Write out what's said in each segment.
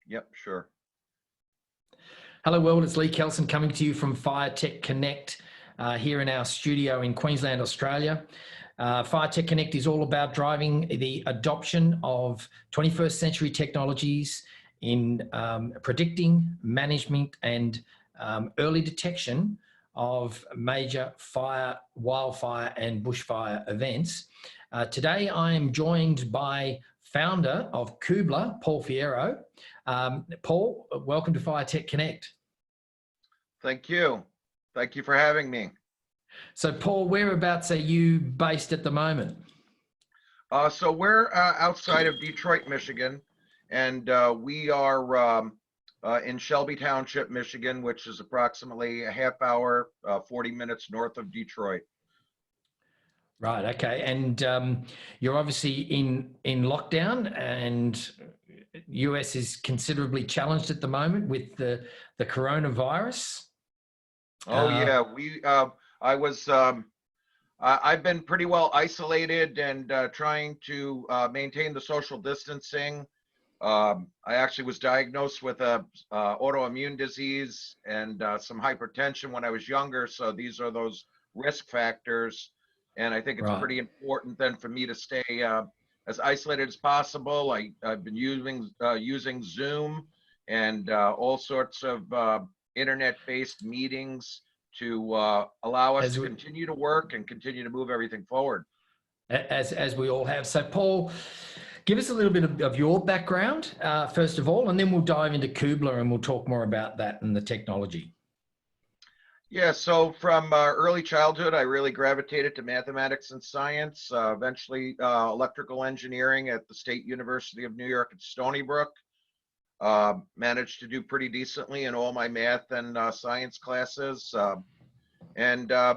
Yep, sure. Hello world, it's Lee Kelson coming to you from Fire Tech Connect here in our studio in Queensland, Australia. Fire Tech Connect is all about driving the adoption of 21st century technologies in predicting, management and early detection of major fire, wildfire and bushfire events. Today I am joined by founder of Kubbla, Paul Fierro. Paul, welcome to Fire Tech Connect. Thank you. Thank you for having me. So Paul, whereabouts are you based at the moment? So we're outside of Detroit, Michigan, and we are in Shelby Township, Michigan, which is approximately a half hour, 40 minutes north of Detroit. Right. Okay. And you're obviously in lockdown, and US is considerably challenged at the moment with the coronavirus. Oh yeah, I've been pretty well isolated and trying to maintain the social distancing. I actually was diagnosed with a autoimmune disease and some hypertension when I was younger, so these are those risk factors. And I think it's Right. pretty important then for me to stay as isolated as possible. I've been using Zoom and all sorts of internet-based meetings to allow us to continue to work and continue to move everything forward. As we all have. So Paul, give us a little bit of your background, first of all, and then we'll dive into Kubbla and we'll talk more about that and the technology. Yeah, so from early childhood, I really gravitated to mathematics and science, eventually electrical engineering at the State University of New York at Stony Brook. Managed to do pretty decently in all my math and science classes. And I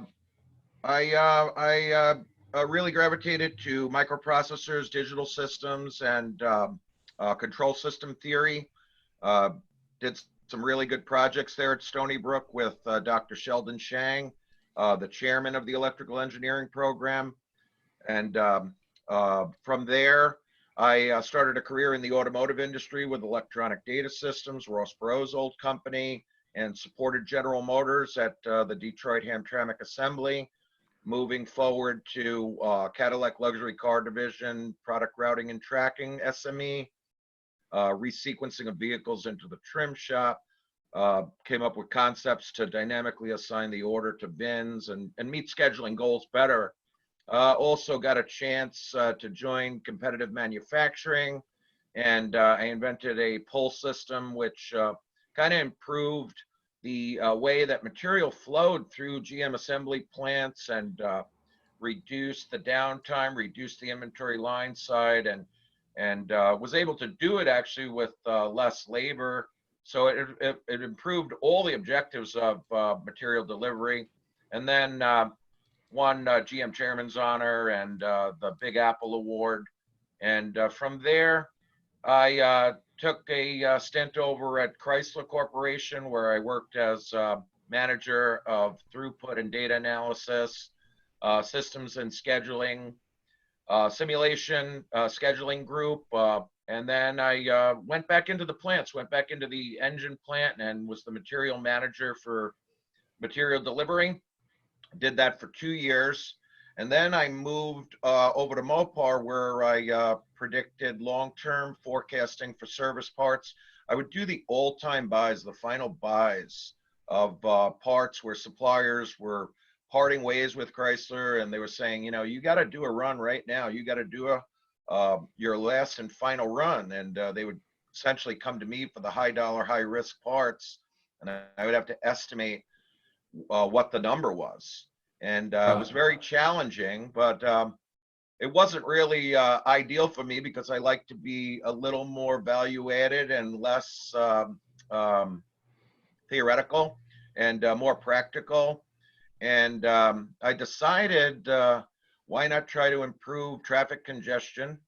really gravitated to microprocessors, digital systems, and control system theory. Did some really good projects there at Stony Brook with Dr. Sheldon Shang, the chairman of the electrical engineering program. And from there, I started a career in the automotive industry with Electronic Data Systems, Ross Perot's old company, and supported General Motors at the Detroit Hamtramck Assembly, moving forward to Cadillac Luxury Car Division, product routing and tracking SME, resequencing of vehicles into the trim shop, came up with concepts to dynamically assign the order to bins and meet scheduling goals better. Also got a chance to join competitive manufacturing, and I invented a pull system which kind of improved the way that material flowed through GM assembly plants and reduced the downtime, reduced the inventory line side, and was able to do it actually with less labor. So it improved all the objectives of material delivery. And then won GM Chairman's Honor and the Big Apple Award. And from there, I took a stint over at Chrysler Corporation, where I worked as manager of throughput and data analysis, systems and scheduling, simulation scheduling group. And then I went back into the plants, went back into the engine plant and was the material manager for material delivery. Did that for 2 years. And then I moved over to Mopar, where I predicted long-term forecasting for service parts. I would do the all-time buys, the final buys of parts where suppliers were parting ways with Chrysler, and they were saying, you know, you got to do a run right now. You got to do your last and final run. And they would essentially come to me for the high-dollar, high-risk parts, and I would have to estimate what the number was. And it was very challenging, but it wasn't really ideal for me because I like to be a little more value added and less theoretical and more practical. And I decided, why not try to improve traffic congestion?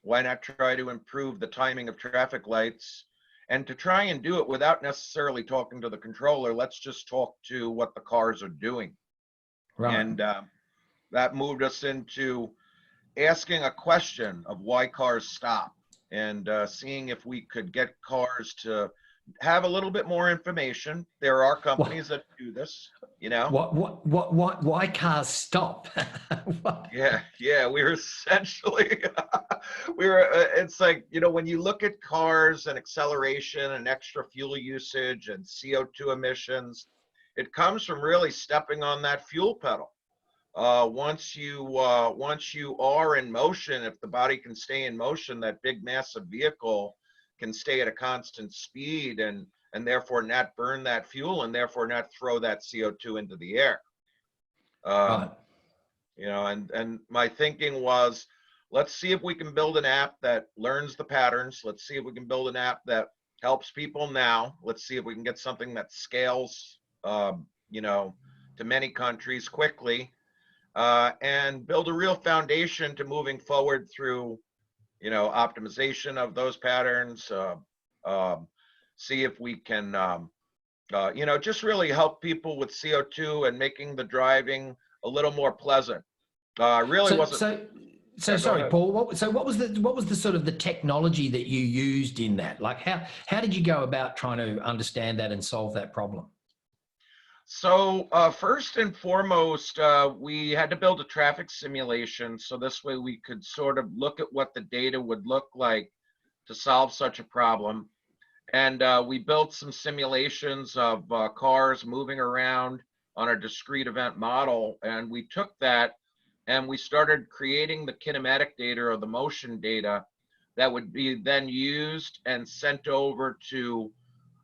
Why not try to improve the timing of traffic lights? And to try and do it without necessarily talking to the controller, let's just talk to what the cars are doing. Right. And that moved us into asking a question of why cars stop. and seeing if we could get cars to have a little bit more information. There are What, companies that do this, you know. why cars stop? What? Yeah, we were essentially, we were, it's like, you know, when you look at cars and acceleration and extra fuel usage and CO2 emissions, it comes from really stepping on that fuel pedal. Once you are in motion, if the body can stay in motion, that big massive vehicle can stay at a constant speed and therefore not burn that fuel and therefore not throw that CO2 into the air. Right. Um, you know, and my thinking was, let's see if we can build an app that learns the patterns. Let's see if we can build an app that helps people now. Let's see if we can get something that scales, you know, to many countries quickly, and build a real foundation to moving forward through, you know, optimization of those patterns. Um, See if we can, you know, just really help people with CO2 and making the driving a little more pleasant. Really So, wasn't. so, so Yeah, go sorry, ahead. Paul. What was the sort of the technology that you used in that? Like, how did you go about trying to understand that and solve that problem? So first and foremost, we had to build a traffic simulation so this way we could sort of look at what the data would look like to solve such a problem. And we built some simulations of cars moving around on a discrete event model. And we took that and we started creating the kinematic data or the motion data that would be then used and sent over to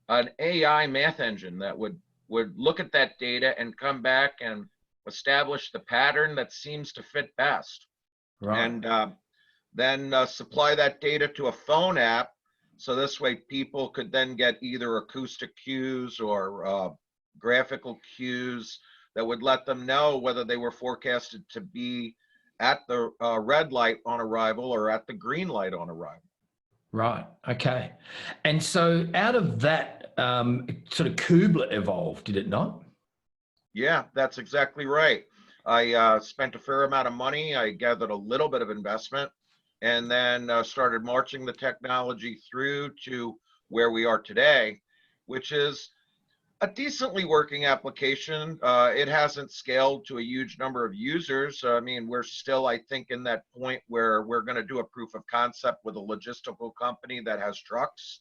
an AI math engine that would look at that data and come back and establish the pattern that seems to fit best. Right. And then supply that data to a phone app. So this way people could then get either acoustic cues or graphical cues that would let them know whether they were forecasted to be at the red light on arrival or at the green light on arrival. Right. Okay. And so out of that, sort of Kubbla evolved, did it not? Yeah, that's exactly right. I spent a fair amount of money. I gathered a little bit of investment and then started marching the technology through to where we are today, which is a decently working application. It hasn't scaled to a huge number of users. I mean, we're still, I think, in that point where we're going to do a proof of concept with a logistical company that has trucks.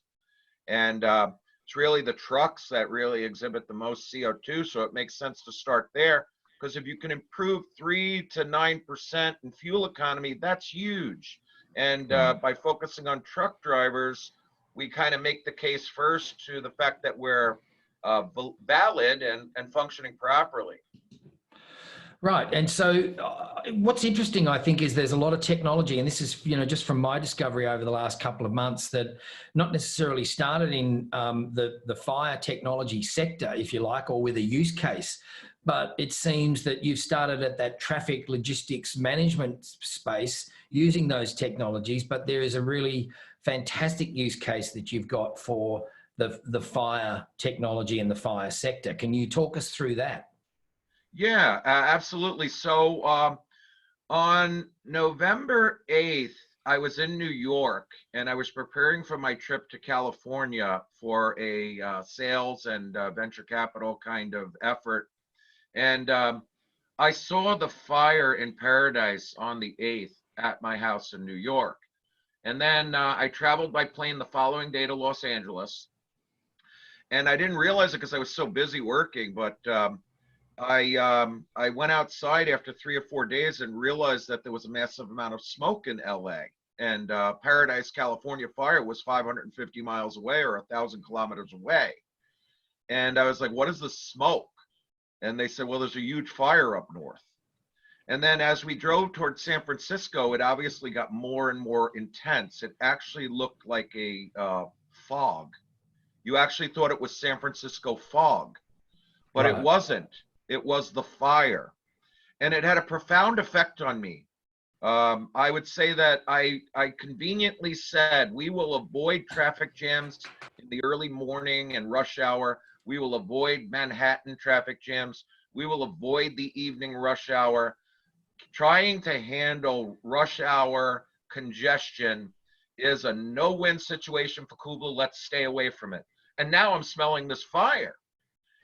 And it's really the trucks that really exhibit the most CO2. So it makes sense to start there because if you can improve 3 to 9% in fuel economy, that's huge. And Right. by focusing on truck drivers, we kind of make the case first to the fact that we're valid and functioning properly. Right. And so what's interesting, I think, is there's a lot of technology, and this is, just from my discovery over the last couple of months, that not necessarily started in the fire technology sector, if you like, or with a use case, but it seems that you've started at that traffic logistics management space using those technologies, but there is a really fantastic use case that you've got for the fire technology in the fire sector. Can you talk us through that? Yeah, absolutely. So on November 8th, I was in New York and I was preparing for my trip to California for a sales and venture capital kind of effort. And I saw the fire in Paradise on the 8th at my house in New York. And then I traveled by plane the following day to Los Angeles. And I didn't realize it because I was so busy working, but I went outside after 3 or 4 days and realized that there was a massive amount of smoke in LA. And Paradise, California fire was 550 miles away or 1,000 kilometers away. And I was like, what is the smoke? And they said, well, there's a huge fire up north. And then as we drove towards San Francisco, it obviously got more and more intense. It actually looked like a fog. You actually thought it was San Francisco fog, but it Right. wasn't. It was the fire. And it had a profound effect on me. I would say that I conveniently said, we will avoid traffic jams in the early morning and rush hour. We will avoid Manhattan traffic jams. We will avoid the evening rush hour. Trying to handle rush hour congestion is a no-win situation for Kubbla. Let's stay away from it. And now I'm smelling this fire.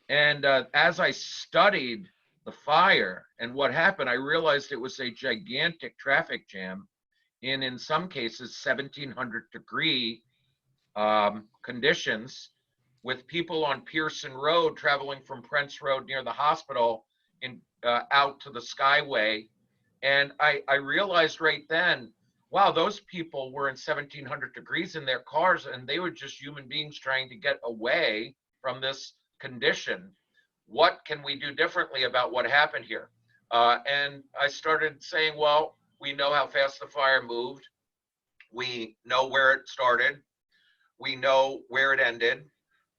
And as I studied the fire and what happened, I realized it was a gigantic traffic jam in some cases, 1700-degree conditions, with people on Pearson Road traveling from Prince Road near the hospital out to the Skyway. And I realized right then, wow, those people were in 1700 degrees in their cars, and they were just human beings trying to get away from this condition. What can we do differently about what happened here? And I started saying, well, we know how fast the fire moved. We know where it started. We know where it ended.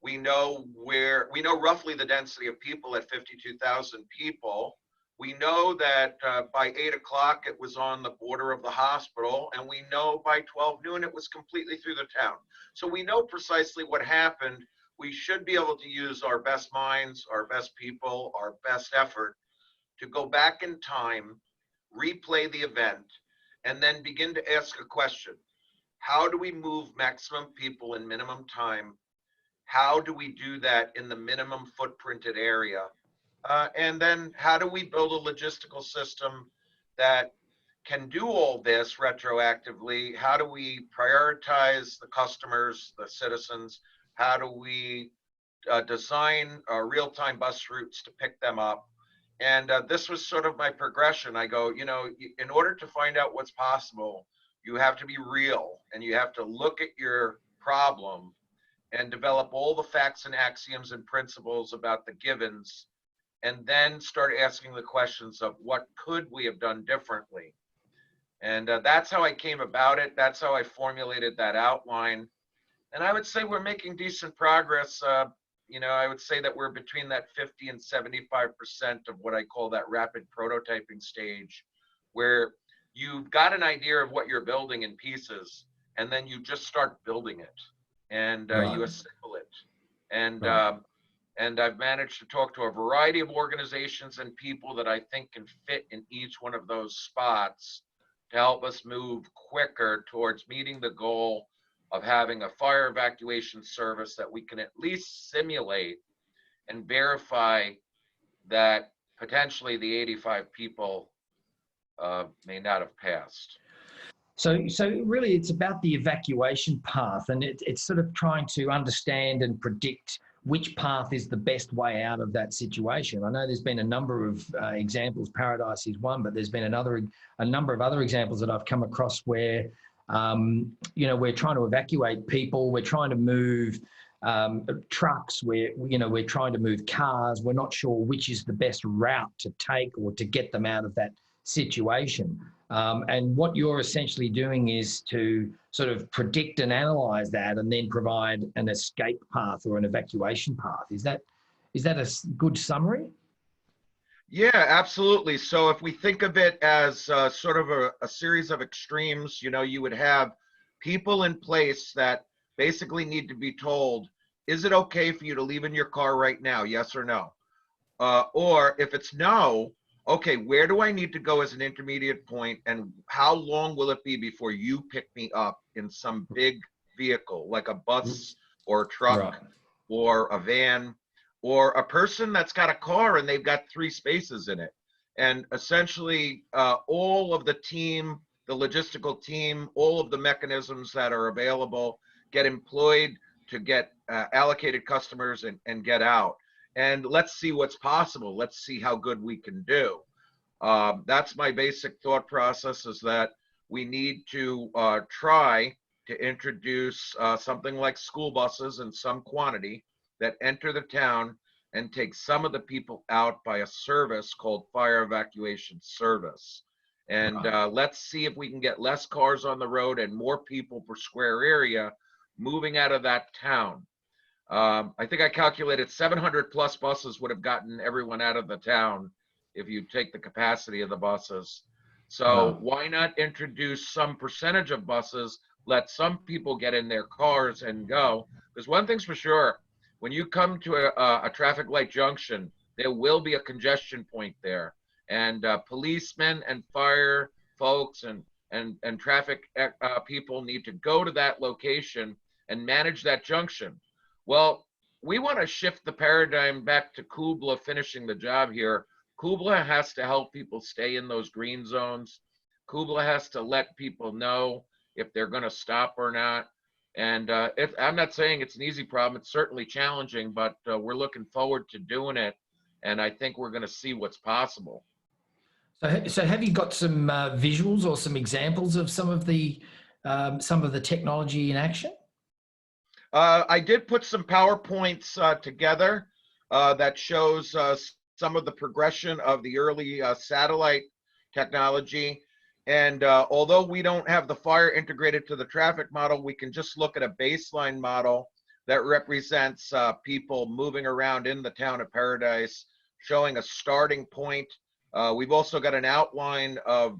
We know roughly the density of people at 52,000 people. We know that by 8 o'clock it was on the border of the hospital, and we know by 12 noon it was completely through the town. So we know precisely what happened. We should be able to use our best minds, our best people, our best effort to go back in time, replay the event, and then begin to ask a question. How do we move maximum people in minimum time? How do we do that in the minimum footprinted area? And then how do we build a logistical system that can do all this retroactively? How do we prioritize the customers, the citizens? How do we design real-time bus routes to pick them up? And this was sort of my progression. I go, you know, in order to find out what's possible, you have to be real, and you have to look at your problem and develop all the facts and axioms and principles about the givens, and then start asking the questions of what could we have done differently. And that's how I came about it. That's how I formulated that outline. And I would say we're making decent progress. You know, I would say that we're between that 50 and 75% of what I call that rapid prototyping stage, where you've got an idea of what you're building in pieces, and then you just start building it, and you assemble it. And I've managed to talk to a variety of organizations and people that I think can fit in each one of those spots to help us move quicker towards meeting the goal of having a fire evacuation service that we can at least simulate and verify that potentially the 85 people may not have passed. So really it's about the evacuation path, and it's sort of trying to understand and predict which path is the best way out of that situation. I know there's been a number of examples. Paradise is one, but there's been a number of other examples that I've come across where, you know, we're trying to evacuate people, we're trying to move trucks, we're trying to move cars. We're not sure which is the best route to take or to get them out of that situation. And what you're essentially doing is to sort of predict and analyze that, and then provide an escape path or an evacuation path. Is that a good summary? Yeah, absolutely. So if we think of it as sort of a series of extremes, you know, you would have people in place that basically need to be told, is it okay for you to leave in your car right now? Yes or no? Or if it's no, okay, where do I need to go as an intermediate point, and how long will it be before you pick me up in some big vehicle, like a bus or a truck or a van, or a person that's got a car and they've got 3 spaces in it. And essentially all of the team, the logistical team, all of the mechanisms that are available get employed to get allocated customers and get out. And let's see what's possible. Let's see how good we can do. That's my basic thought process, is that we need to try to introduce something like school buses in some quantity that enter the town and take some of the people out by a service called fire evacuation service. And let's see if we can get less cars on the road and more people per square area moving out of that town. I think I calculated 700 plus buses would have gotten everyone out of the town if you take the capacity of the buses. So why not introduce some percentage of buses, let some people get in their cars and go? Because one thing's for sure, when you come to a traffic light junction, there will be a congestion point there. And policemen and fire folks and and traffic people need to go to that location and manage that junction. Well, we want to shift the paradigm back to Kubbla finishing the job here. Kubbla has to help people stay in those green zones. Kubbla has to let people know if they're going to stop or not. And I'm not saying it's an easy problem. It's certainly challenging, but we're looking forward to doing it. And I think we're going to see what's possible. So have you got some visuals or some examples of some of the technology in action? I did put some PowerPoints together that shows some of the progression of the early satellite technology. And although we don't have the fire integrated to the traffic model, we can just look at a baseline model that represents people moving around in the town of Paradise, showing a starting point. We've also got an outline of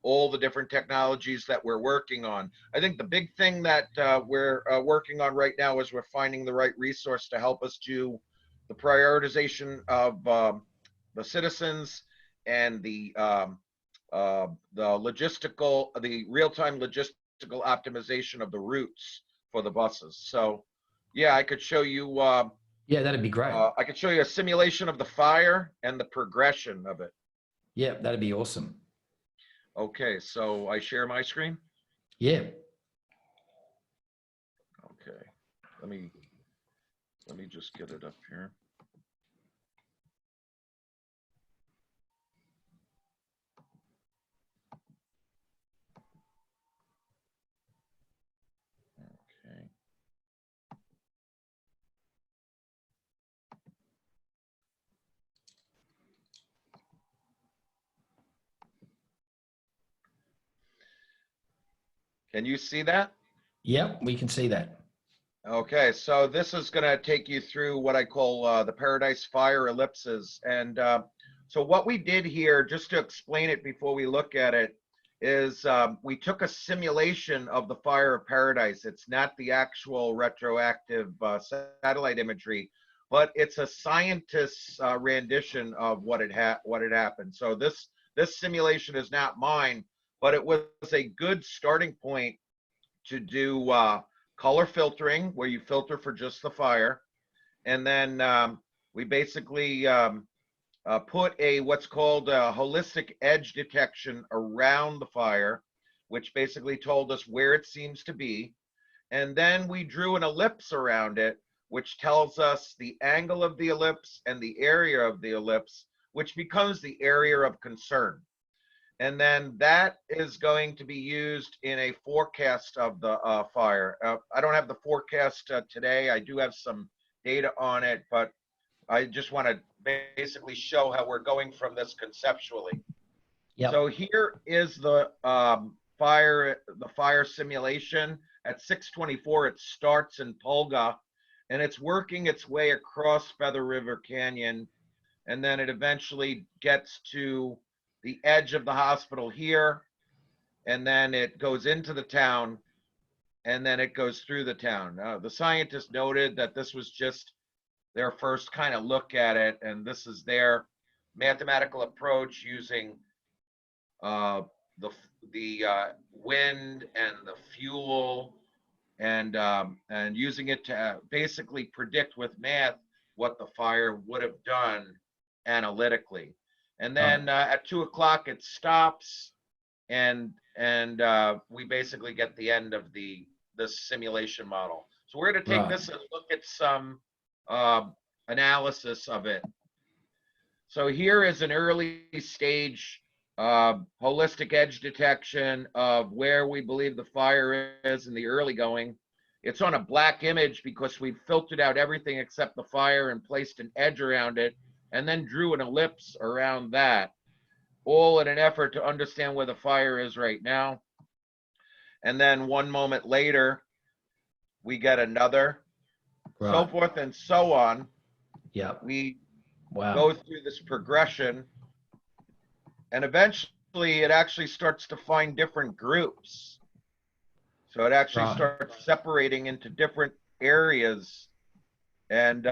all the different technologies that we're working on. I think the big thing that we're working on right now is we're finding the right resource to help us do the prioritization of the citizens and the real-time logistical optimization of the routes for the buses. So, yeah, I could show you. Yeah, that'd be great. I could show you a simulation of the fire and the progression of it. Yeah, that'd be awesome. Okay, so I share my screen? Yeah. Okay. Let me just get it up here. Okay. Can you see that? Yep, we can see that. Okay, so this is going to take you through what I call the Paradise Fire ellipses. And so what we did here, just to explain it before we look at it, is we took a simulation of the fire of Paradise. It's not the actual retroactive satellite imagery, but it's a scientist's rendition of what had happened. So this simulation is not mine, but it was a good starting point to do color filtering, where you filter for just the fire. And then we basically put what's called a holistic edge detection around the fire, which basically told us where it seems to be. And then we drew an ellipse around it, which tells us the angle of the ellipse and the area of the ellipse, which becomes the area of concern. And then that is going to be used in a forecast of the fire. I don't have the forecast today. I do have some data on it, but I just want to basically show how we're going from this conceptually. Yep. So here is the fire simulation. At 6:24, it starts in Pulga, and it's working its way across Feather River Canyon, and then it eventually gets to the edge of the hospital here, and then it goes into the town, and then it goes through the town. The scientists noted that this was just their first kind of look at it, and this is their mathematical approach using the wind and the fuel, and using it to basically predict with math what the fire would have done analytically. And then at 2 o'clock it stops, and we basically get the end of this simulation model. So we're going to take this and look at some analysis of it. So here is an early stage holistic edge detection of where we believe the fire is in the early going. It's on a black image because we've filtered out everything except the fire and placed an edge around it, and then drew an ellipse around that, all in an effort to understand where the fire is right now. And then 1 moment later, we get another, so forth and so on. Yeah. We go through this progression, and eventually it actually starts to find different groups. So it actually starts separating into different areas. And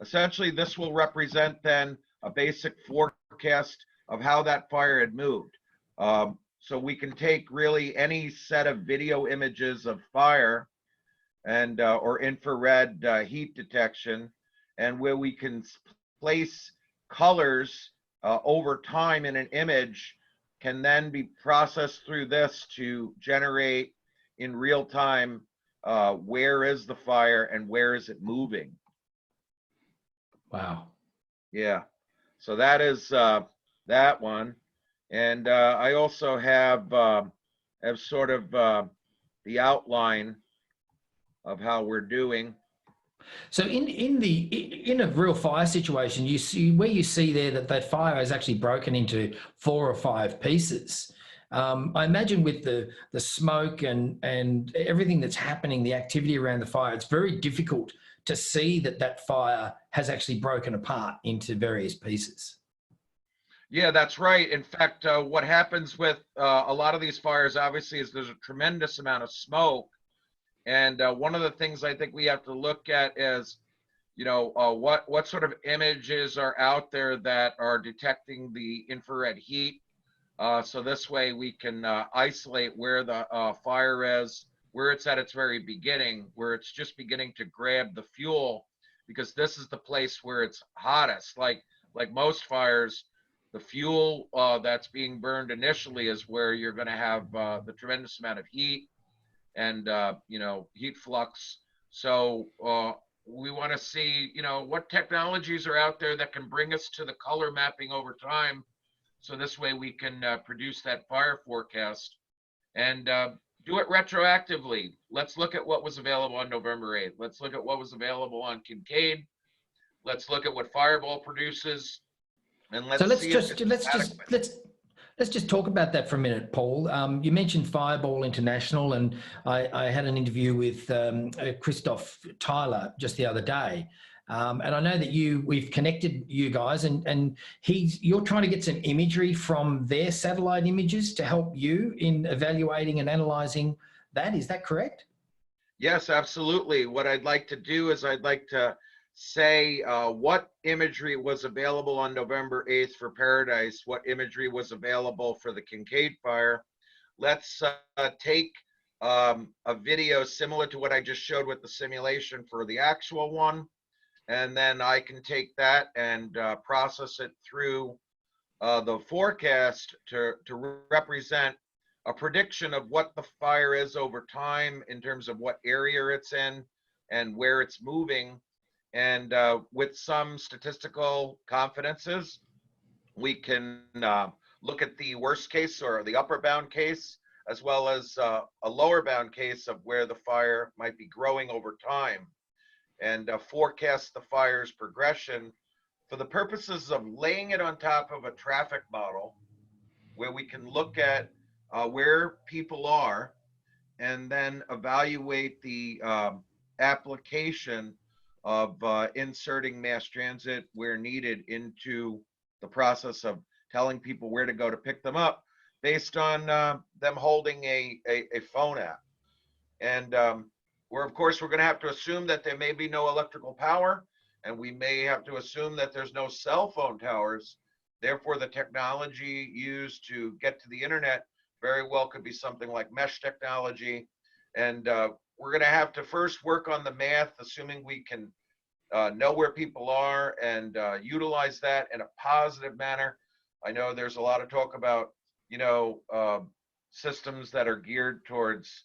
essentially, this will represent then a basic forecast of how that fire had moved. So we can take really any set of video images of fire and or infrared heat detection, and where we can place colors over time in an image, can then be processed through this to generate in real time where is the fire and where is it moving. Wow. Yeah, so that is that one. And I also have sort of the outline of how we're doing. So in a real fire situation, you see where you see there that fire is actually broken into 4 or 5 pieces. I imagine with the smoke and everything that's happening, the activity around the fire, it's very difficult to see that fire has actually broken apart into various pieces. Yeah, that's right. In fact, what happens with a lot of these fires, obviously, is there's a tremendous amount of smoke. And one of the things I think we have to look at is, you know, what sort of images are out there that are detecting the infrared heat. So this way we can isolate where the fire is, where it's at its very beginning, where it's just beginning to grab the fuel, because this is the place where it's hottest. Like most fires, the fuel that's being burned initially is where you're going to have the tremendous amount of heat and you know, heat flux. So we want to see, you know, what technologies are out there that can bring us to the color mapping over time. So this way we can produce that fire forecast and do it retroactively. Let's look at what was available on November 8th. Let's look at what was available on Kincaid. Let's look at what Fireball produces, and So let's see if it's adequate. let's just talk about that for a minute, Paul. You mentioned Fireball International, and I had an interview with Christoph Tyler just the other day. And I know that we've connected you guys, and you're trying to get some imagery from their satellite images to help you in evaluating and analyzing that. Is that correct? Yes, absolutely. What I'd like to do is I'd like to say what imagery was available on November 8th for Paradise, what imagery was available for the Kincaid fire. Let's take a video similar to what I just showed with the simulation for the actual one, and then I can take that and process it through the forecast to represent a prediction of what the fire is over time in terms of what area it's in and where it's moving. And with some statistical confidences, we can look at the worst case or the upper bound case, as well as a lower bound case of where the fire might be growing over time, and forecast the fire's progression for the purposes of laying it on top of a traffic model where we can look at where people are and then evaluate the application of inserting mass transit where needed into the process of telling people where to go to pick them up based on them holding a phone app. And we're going to have to assume that there may be no electrical power, and we may have to assume that there's no cell phone towers. Therefore, the technology used to get to the internet very well could be something like mesh technology. And we're going to have to first work on the math, assuming we can know where people are and utilize that in a positive manner. I know there's a lot of talk about, you know, systems that are geared towards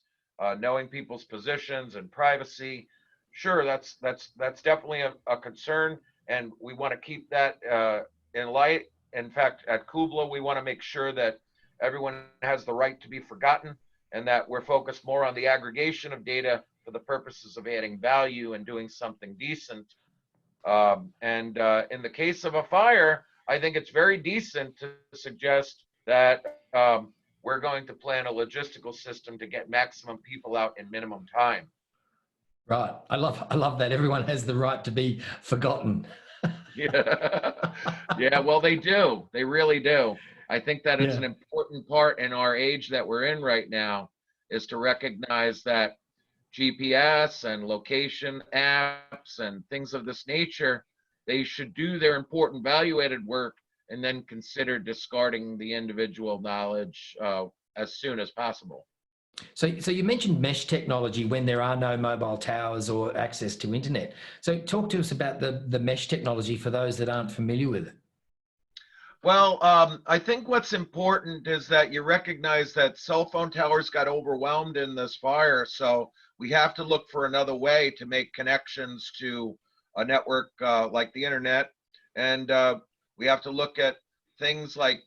knowing people's positions and privacy. Sure, that's definitely a concern, and we want to keep that in light. In fact, at Kubbla, we want to make sure that everyone has the right to be forgotten, and that we're focused more on the aggregation of data for the purposes of adding value and doing something decent. In the case of a fire, I think it's very decent to suggest that we're going to plan a logistical system to get maximum people out in minimum time. Right. I love that. Everyone has the right to be forgotten. Yeah. Yeah, well, they do. They really do. I think that it's an important part in our age that we're in right now, is to recognize that GPS and location apps and things of this nature, they should do their important value-added work and then consider discarding the individual knowledge as soon as possible. So you mentioned mesh technology when there are no mobile towers or access to internet. So talk to us about the mesh technology for those that aren't familiar with it. Well, I think what's important is that you recognize that cell phone towers got overwhelmed in this fire, so we have to look for another way to make connections to a network like the internet, and we have to look at things like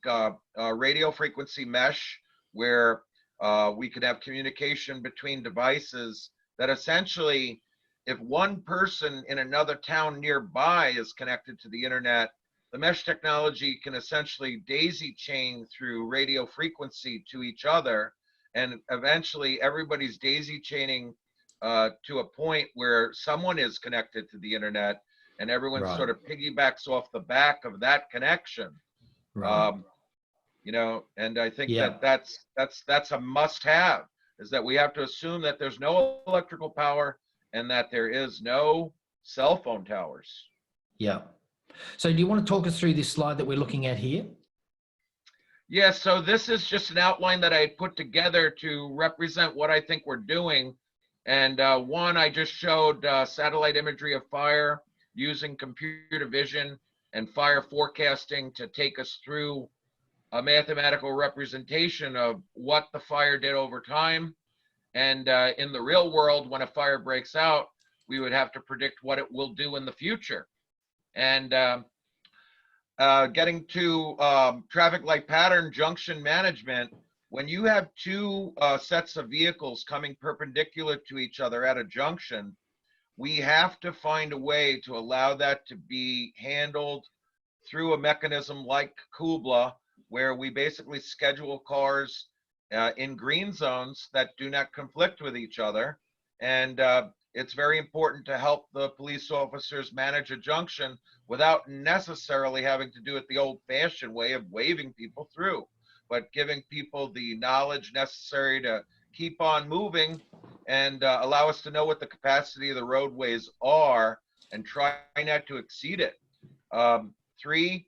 radio frequency mesh, where we can have communication between devices that essentially, if one person in another town nearby is connected to the internet, the mesh technology can essentially daisy chain through radio frequency to each other, and eventually everybody's daisy chaining to a point where someone is connected to the internet, and everyone Right. sort of piggybacks off the back of that connection. Right. You know, and I think Yeah. that's a must-have, is that we have to assume that there's no electrical power and that there is no cell phone towers. Yeah. So do you want to talk us through this slide that we're looking at here? Yeah, so this is just an outline that I put together to represent what I think we're doing. And one, I just showed satellite imagery of fire using computer vision and fire forecasting to take us through a mathematical representation of what the fire did over time. And in the real world, when a fire breaks out, we would have to predict what it will do in the future. And getting to traffic light pattern junction management, when you have two sets of vehicles coming perpendicular to each other at a junction, we have to find a way to allow that to be handled through a mechanism like Kubbla, where we basically schedule cars in green zones that do not conflict with each other. And it's very important to help the police officers manage a junction without necessarily having to do it the old-fashioned way of waving people through, but giving people the knowledge necessary to keep on moving and allow us to know what the capacity of the roadways are and try not to exceed it. 3,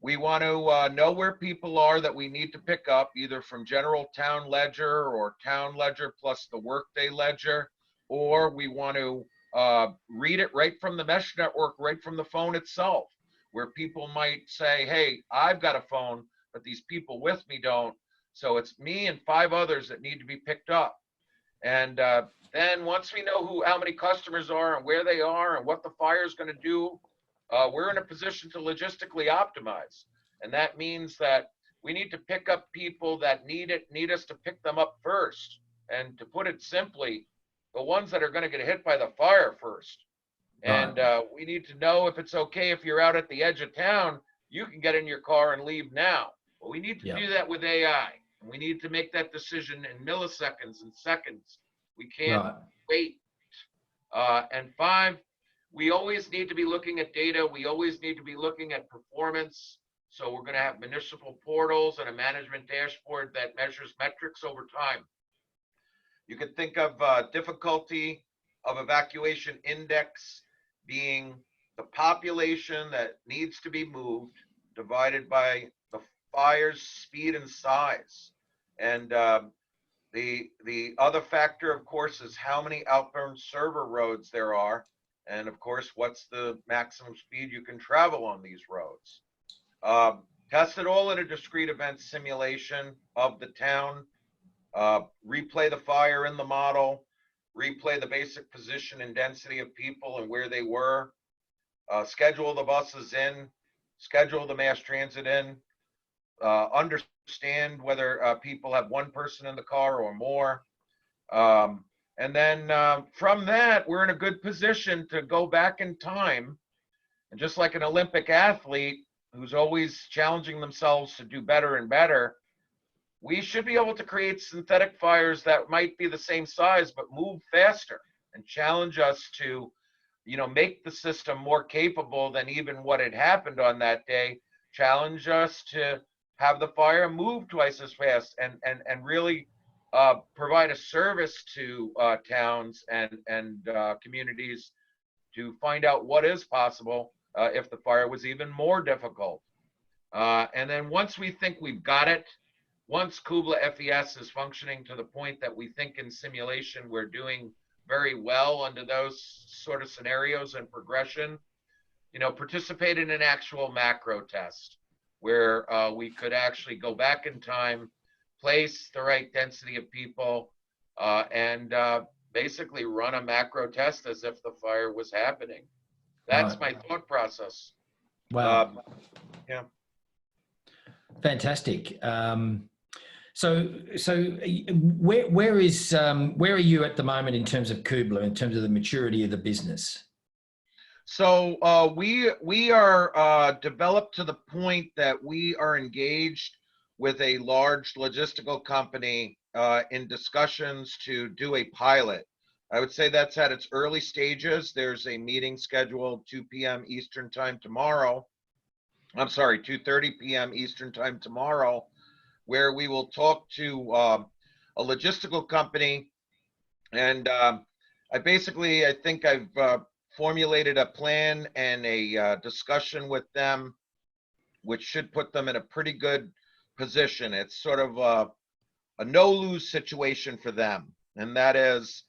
we want to know where people are that we need to pick up, either from general town ledger or town ledger plus the workday ledger, or we want to read it right from the mesh network, right from the phone itself, where people might say, hey, I've got a phone, but these people with me don't. So it's me and 5 others that need to be picked up. And then once we know how many customers are and where they are and what the fire is going to do, we're in a position to logistically optimize. And that means that we need to pick up people that need us to pick them up first. And to put it simply, the ones that are going to get hit by the fire first. And we need to know if it's okay if you're out at the edge of town, you can get in your car and leave now. But we need to do that with AI. And we need to make that decision in milliseconds and seconds. We can't wait. And 5, we always need to be looking at data. We always need to be looking at performance. So we're going to have municipal portals and a management dashboard that measures metrics over time. You can think of difficulty of evacuation index being the population that needs to be moved divided by the fire's speed and size. And the other factor, of course, is how many outbound server roads there are. And of course, what's the maximum speed you can travel on these roads. Test it all in a discrete event simulation of the town. Replay the fire in the model, replay the basic position and density of people and where they were, schedule the buses in, schedule the mass transit in, understand whether people have one person in the car or more. And then from that, we're in a good position to go back in time. And just like an Olympic athlete who's always challenging themselves to do better and better, we should be able to create synthetic fires that might be the same size but move faster and challenge us to, make the system more capable than even what had happened on that day. Challenge us to have the fire move twice as fast and really provide a service to towns and communities to find out what is possible if the fire was even more difficult. And then once we think we've got it, once Kubbla FES is functioning to the point that we think in simulation we're doing very well under those sort of scenarios and progression, participate in an actual macro test where we could actually go back in time, place the right density of people, and basically run a macro test as if the fire was happening. That's my thought process. Wow. Yeah. Fantastic. So where are you at the moment in terms of Kubbla, in terms of the maturity of the business? So we are developed to the point that we are engaged with a large logistical company in discussions to do a pilot. I would say that's at its early stages. There's a meeting scheduled 2 p.m. Eastern time tomorrow. I'm sorry, 2:30 p.m. Eastern time tomorrow, where we will talk to a logistical company. And I think I've formulated a plan and a discussion with them, which should put them in a pretty good position. It's sort of a no-lose situation for them. And that is,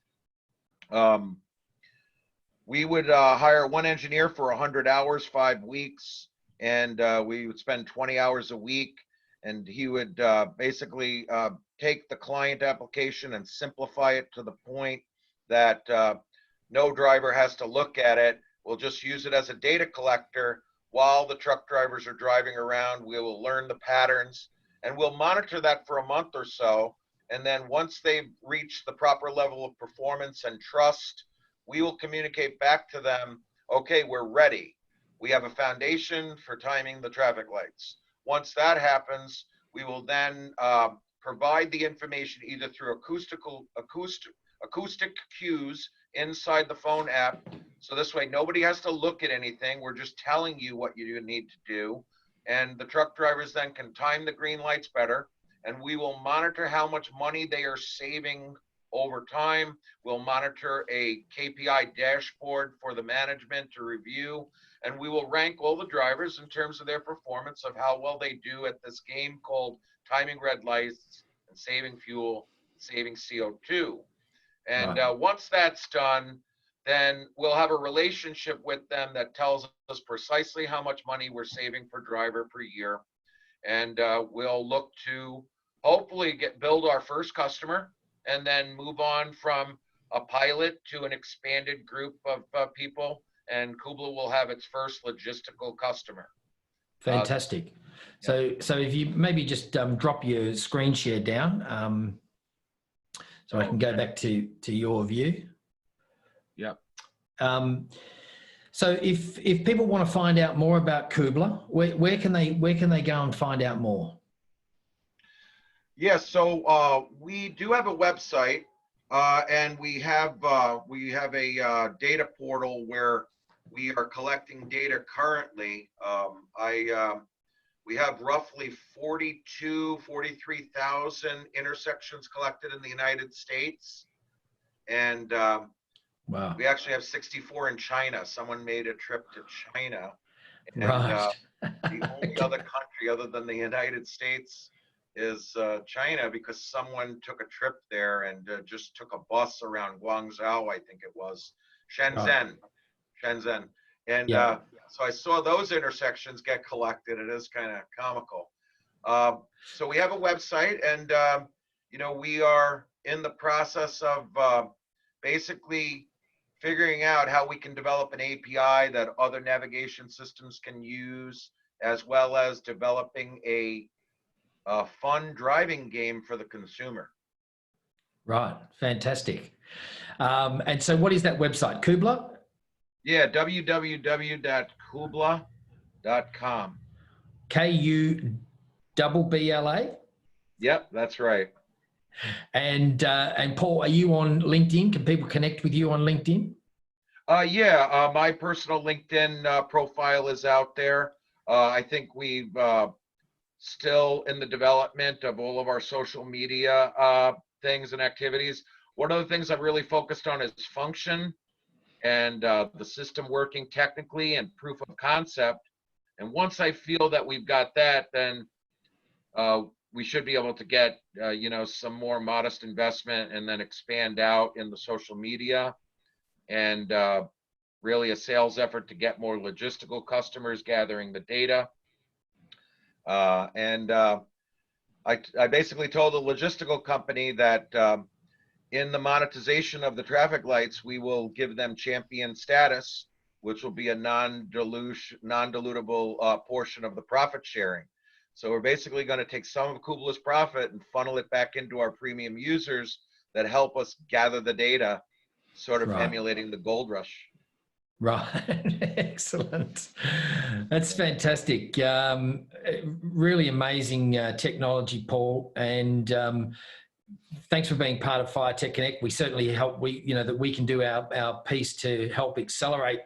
we would hire one engineer for 100 hours, 5 weeks, and we would spend 20 hours a week. And he would basically take the client application and simplify it to the point that no driver has to look at it. We'll just use it as a data collector while the truck drivers are driving around. We will learn the patterns, and we'll monitor that for a month or so. And then once they've reached the proper level of performance and trust, we will communicate back to them, okay, we're ready. We have a foundation for timing the traffic lights. Once that happens, we will then provide the information either through acoustic cues inside the phone app. So this way, nobody has to look at anything. We're just telling you what you need to do. And the truck drivers then can time the green lights better. And we will monitor how much money they are saving over time. We'll monitor a KPI dashboard for the management to review. And we will rank all the drivers in terms of their performance of how well they do at this game called timing red lights and saving fuel, saving CO2. And once that's done, then we'll have a relationship with them that tells us precisely how much money we're saving per driver per year. And we'll look to hopefully build our first customer and then move on from a pilot to an expanded group of people. And Kubbla will have its first logistical customer. Fantastic. So if you maybe just drop your screen share down, so I can go back to your view. Yep. So if people want to find out more about Kubbla, where can they go and find out more? Yes, so we do have a website, and we have a data portal where we are collecting data currently. We have roughly 43,000 intersections collected in the United States. And wow. We actually have 64 in China. Someone made a trip to China. And right. The only other country other than the United States is China, because someone took a trip there and just took a bus around Guangzhou, I think it was, Shenzhen. And so I saw those intersections get collected. It is kind of comical. So we have a website, and we are in the process of basically figuring out how we can develop an API that other navigation systems can use, as well as developing a fun driving game for the consumer. Right, fantastic. And so what is that website, Kubbla? Yeah, www.kubbla.com. Kubbla? Yep, that's right. And Paul, are you on LinkedIn? Can people connect with you on LinkedIn? Yeah, my personal LinkedIn profile is out there. I think we've still in the development of all of our social media things and activities. One of the things I've really focused on is function and the system working technically and proof of concept. And once I feel that we've got that, then we should be able to get, you know, some more modest investment and then expand out in the social media and really a sales effort to get more logistical customers gathering the data. I basically told the logistical company that in the monetization of the traffic lights, we will give them champion status, which will be a non-dilutable portion of the profit sharing. So we're basically going to take some of Kubbla's profit and funnel it back into our premium users that help us gather the data, sort of emulating the gold rush. Right. Excellent. That's fantastic. Really amazing technology, Paul. And thanks for being part of Fire Tech Connect. We certainly help, that we can do our piece to help accelerate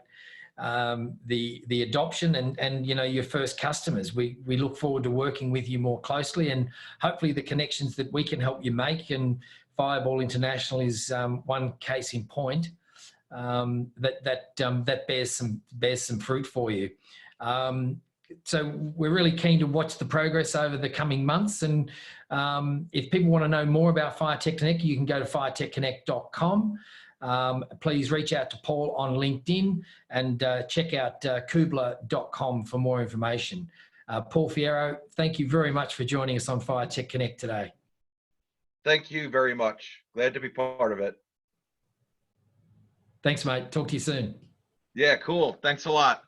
the adoption and your first customers. We look forward to working with you more closely, and hopefully the connections that we can help you make, and Fireball International is one case in point. That bears some fruit for you. So we're really keen to watch the progress over the coming months. And if people want to know more about Fire Tech Connect, you can go to firetechconnect.com. Please reach out to Paul on LinkedIn and check out kubbla.com for more information. Paul Fierro, thank you very much for joining us on Fire Tech Connect today. Thank you very much. Glad to be part of it. Thanks, mate. Talk to you soon. Yeah, cool. Thanks a lot.